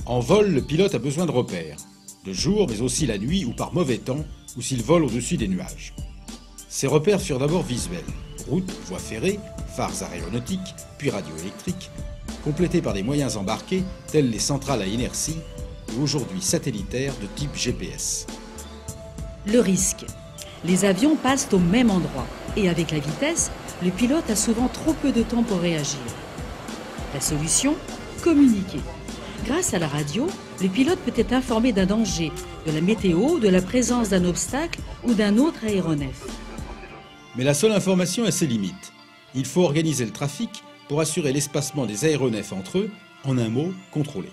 En vol, le pilote a besoin de repères, de jour mais aussi la nuit ou par mauvais temps, ou s'il vole au-dessus des nuages. Ces repères furent d'abord visuels, routes, voies ferrées, phares aéronautiques, puis radioélectriques, complétés par des moyens embarqués tels les centrales à inertie et aujourd'hui satellitaires de type GPS. Le risque. Les avions passent au même endroit et avec la vitesse, le pilote a souvent trop peu de temps pour réagir. La solution ? Communiquer. Grâce à la radio, le pilote peut être informé d'un danger, de la météo, de la présence d'un obstacle ou d'un autre aéronef. Mais la seule information a ses limites. Il faut organiser le trafic pour assurer l'espacement des aéronefs entre eux, en un mot, contrôler.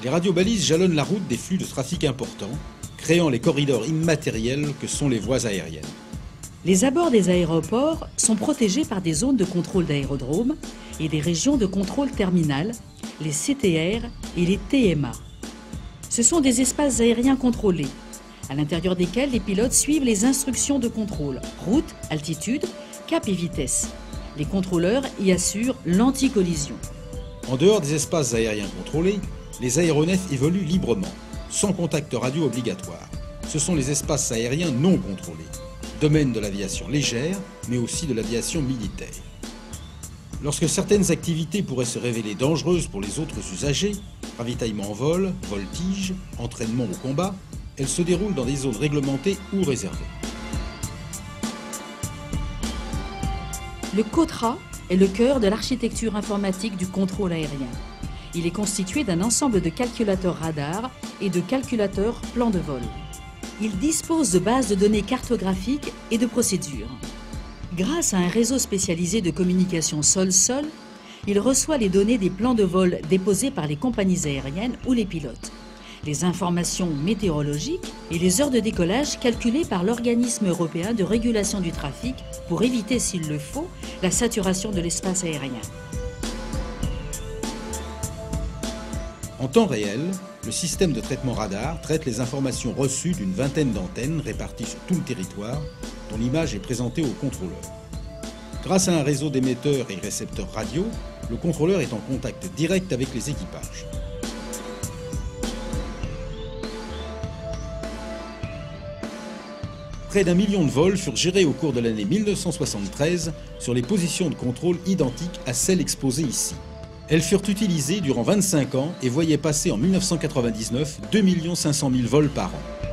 Les radiobalises jalonnent la route des flux de trafic importants, créant les corridors immatériels que sont les voies aériennes. Les abords des aéroports sont protégés par des zones de contrôle d'aérodrome et des régions de contrôle terminal, les CTR et les TMA. Ce sont des espaces aériens contrôlés, à l'intérieur desquels les pilotes suivent les instructions de contrôle, route, altitude, cap et vitesse. Les contrôleurs y assurent l'anti-collision. En dehors des espaces aériens contrôlés, les aéronefs évoluent librement, sans contact radio obligatoire. Ce sont les espaces aériens non contrôlés, domaine de l'aviation légère, mais aussi de l'aviation militaire. Lorsque certaines activités pourraient se révéler dangereuses pour les autres usagers, ravitaillement en vol, voltige, entraînement au combat, elles se déroulent dans des zones réglementées ou réservées. Le COTRA est le cœur de l'architecture informatique du contrôle aérien. Il est constitué d'un ensemble de calculateurs radars et de calculateurs plans de vol. Il dispose de bases de données cartographiques et de procédures. Grâce à un réseau spécialisé de communication sol-sol, il reçoit les données des plans de vol déposés par les compagnies aériennes ou les pilotes, les informations météorologiques et les heures de décollage calculées par l'organisme européen de régulation du trafic pour éviter, s'il le faut, la saturation de l'espace aérien. En temps réel, le système de traitement radar traite les informations reçues d'une vingtaine d'antennes réparties sur tout le territoire, dont l'image est présentée au contrôleur. Grâce à un réseau d'émetteurs et récepteurs radio, le contrôleur est en contact direct avec les équipages. Près d'1 million de vols furent gérés au cours de l'année 1973 sur les positions de contrôle identiques à celles exposées ici. Elles furent utilisées durant 25 ans et voyaient passer en 1999 2 500 000 vols par an.